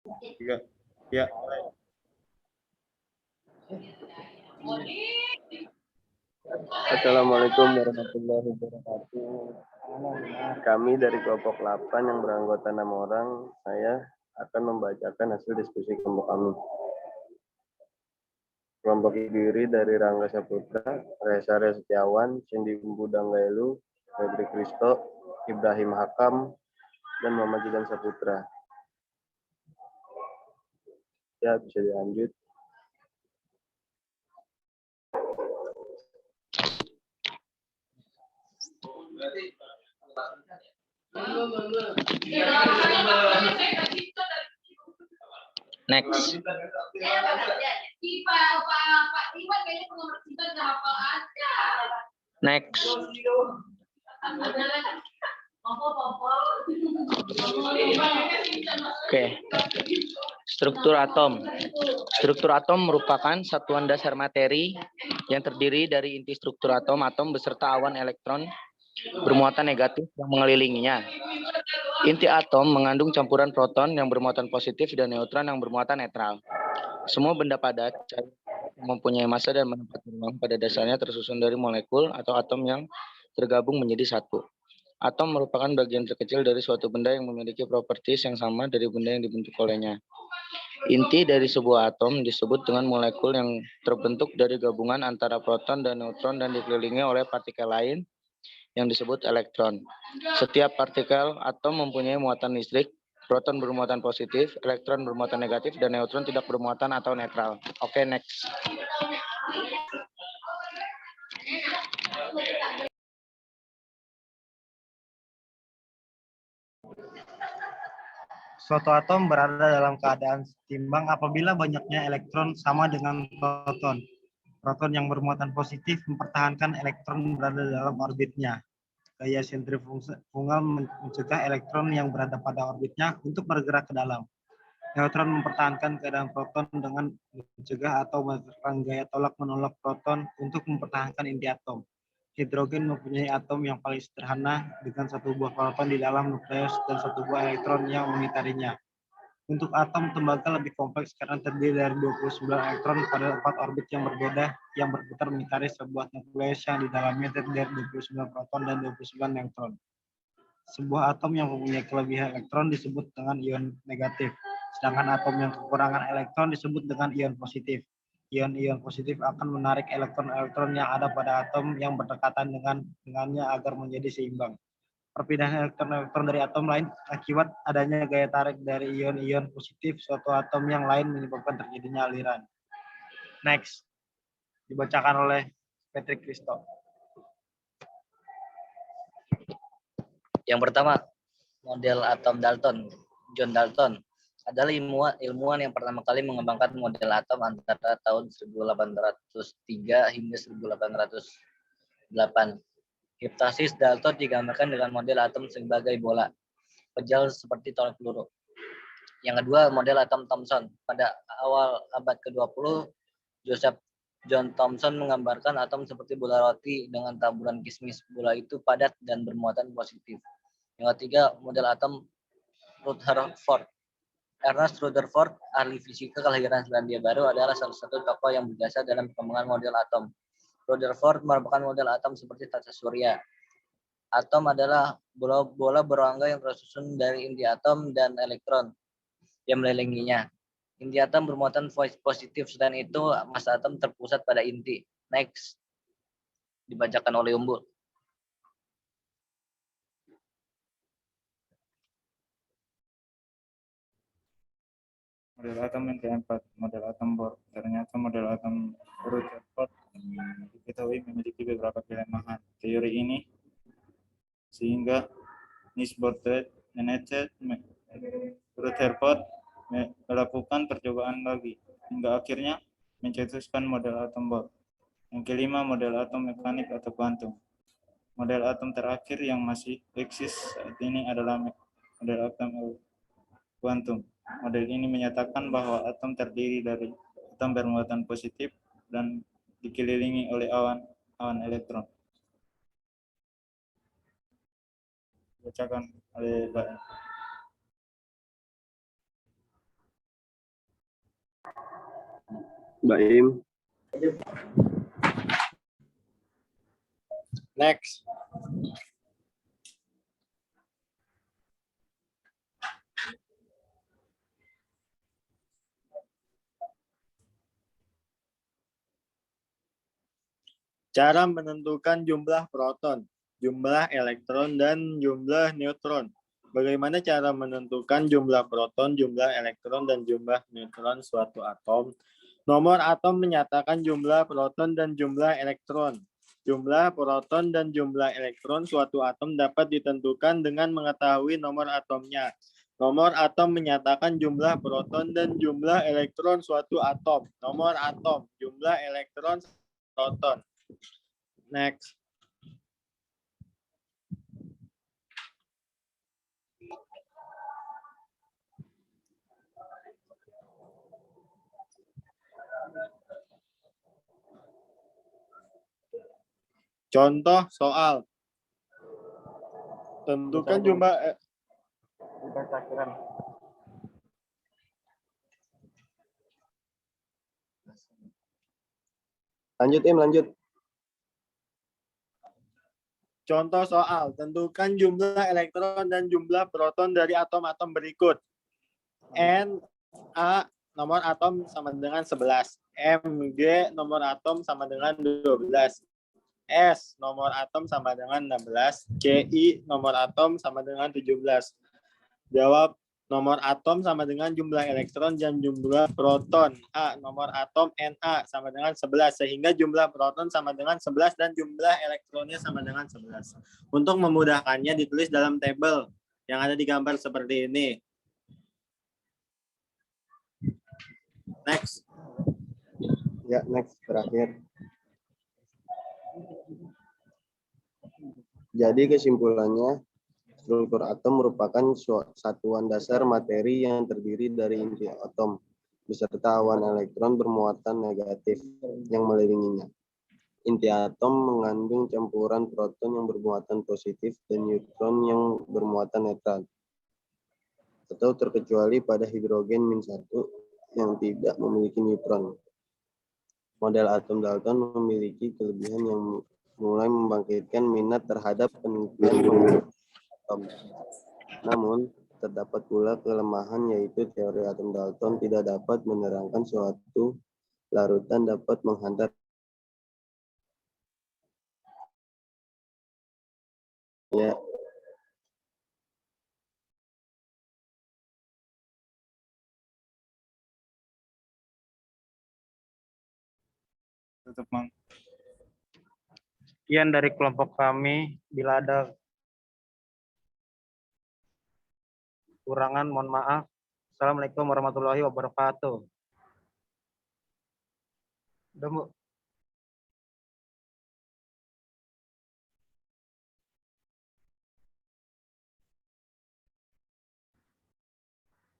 Tiga. Ya. Assalamualaikum warahmatullahi wabarakatuh. Kami dari kelompok 8 yang beranggota 6 orang, saya akan membacakan hasil diskusi kelompok kami. Kelompok terdiri dari Rangga Saputra, Reza Setiawan, Cindy Budanggaelu, Febri Kristo, Ibrahim Hakam, dan Muhammad Jidan Saputra. Ya, bisa dilanjut. Next. Next. Oke. Struktur atom. Struktur atom merupakan satuan dasar materi yang terdiri dari inti struktur atom beserta awan elektron bermuatan negatif yang mengelilinginya. Inti atom mengandung campuran proton yang bermuatan positif dan neutron yang bermuatan netral. Semua benda padat mempunyai massa dan menempati ruang pada dasarnya tersusun dari molekul atau atom yang tergabung menjadi satu. Atom merupakan bagian terkecil dari suatu benda yang memiliki properties yang sama dari benda yang dibentuk olehnya. Inti dari sebuah atom disebut dengan molekul yang terbentuk dari gabungan antara proton dan neutron dan dikelilingi oleh partikel lain yang disebut elektron. Setiap partikel atom mempunyai muatan listrik, proton bermuatan positif, elektron bermuatan negatif, dan neutron tidak bermuatan atau netral. Oke, next. Suatu atom berada dalam keadaan seimbang apabila banyaknya elektron sama dengan proton. Proton yang bermuatan positif mempertahankan elektron berada dalam orbitnya. Gaya sentrifugal mencegah elektron yang berada pada orbitnya untuk bergerak ke dalam. Neutron mempertahankan keadaan proton dengan mencegah atau menerapkan gaya tolak-menolak proton untuk mempertahankan inti atom. Hidrogen mempunyai atom yang paling sederhana dengan satu buah proton di dalam nukleus dan satu buah elektron yang mengitarinya. Untuk atom tembaga lebih kompleks karena terdiri dari 29 elektron pada 4 orbit yang berbeda yang berputar mengitari sebuah nukleus yang di dalamnya terdiri dari 29 proton dan 29 neutron. Sebuah atom yang mempunyai kelebihan elektron disebut dengan ion negatif, sedangkan atom yang kekurangan elektron disebut dengan ion positif. Ion-ion positif akan menarik elektron-elektron yang ada pada atom yang berdekatan dengannya agar menjadi seimbang. Perpindahan elektron-elektron dari atom lain akibat adanya gaya tarik dari ion-ion positif suatu atom yang lain menyebabkan terjadinya aliran. Next, dibacakan oleh Patrick Kristo. Yang pertama, model atom Dalton. John Dalton adalah ilmuwan yang pertama kali mengembangkan model atom antara tahun 1803 hingga 1808. Hipotesis Dalton digambarkan dengan model atom sebagai bola pejal seperti tolak peluru. Yang kedua, model atom Thomson. Pada awal abad ke-20, Joseph John Thomson menggambarkan atom seperti bola roti dengan taburan kismis. Bola itu padat dan bermuatan positif. Yang ketiga, model atom Rutherford. Ernest Rutherford, ahli fisika kelahiran Selandia Baru, adalah salah satu tokoh yang berjasa dalam pengembangan model atom. Rutherford merupakan model atom seperti tata surya. Atom adalah bola berangka yang tersusun dari inti atom dan elektron yang mengelilinginya. Inti atom bermuatan positif, selain itu massa atom terpusat pada inti. Next, dibacakan oleh Umbul. Model atom yang keempat, model atom Bohr. Ternyata model atom Rutherford diketahui memiliki beberapa kelemahan. Teori ini sehingga Niels Bohr menetapkan Rutherford melakukan percobaan lagi hingga akhirnya mencetuskan model atom Bohr. Yang kelima, model atom mekanik atau kuantum. Model atom terakhir yang masih eksis saat ini adalah model atom kuantum. Model ini menyatakan bahwa atom terdiri dari atom bermuatan positif dan dikelilingi oleh awan elektron. Bacakan oleh Pak. Mbak Im. Next. Cara menentukan jumlah proton, jumlah elektron, dan jumlah neutron. Bagaimana cara menentukan jumlah proton, jumlah elektron, dan jumlah neutron suatu atom? Nomor atom menyatakan jumlah proton dan jumlah elektron. Jumlah proton dan jumlah elektron suatu atom dapat ditentukan dengan mengetahui nomor atomnya. Nomor atom menyatakan jumlah proton dan jumlah elektron suatu atom. Nomor atom, jumlah elektron, proton. Next. Contoh soal. Tentukan jumlah Lanjut, Im, lanjut. Contoh soal, tentukan jumlah elektron dan jumlah proton dari atom-atom berikut. N, A, nomor atom sama dengan 11. M, G, nomor atom sama dengan 12. S, nomor atom sama dengan 16. C, I, nomor atom sama dengan 17. Jawab, nomor atom sama dengan jumlah elektron dan jumlah proton. A, nomor atom Na sama dengan 11. Sehingga jumlah proton sama dengan 11 dan jumlah elektronnya sama dengan 11. Untuk memudahkannya ditulis dalam tabel yang ada di gambar seperti ini. Next. Ya, next, terakhir. Jadi kesimpulannya, struktur atom merupakan satuan dasar materi yang terdiri dari inti atom beserta awan elektron bermuatan negatif yang mengelilinginya. Inti atom mengandung campuran proton yang bermuatan positif dan neutron yang bermuatan netral, atau terkecuali pada hidrogen -1 yang tidak memiliki neutron. Model atom Dalton memiliki kelebihan yang mulai membangkitkan minat terhadap penelitian atom. Namun, terdapat pula kelemahan, yaitu teori atom Dalton tidak dapat menerangkan suatu larutan dapat menghantar. Ya. Tutup, Mang. Sekian dari kelompok kami. Bila ada kurangan, mohon maaf. Assalamualaikum warahmatullahi wabarakatuh. Udah, Bu.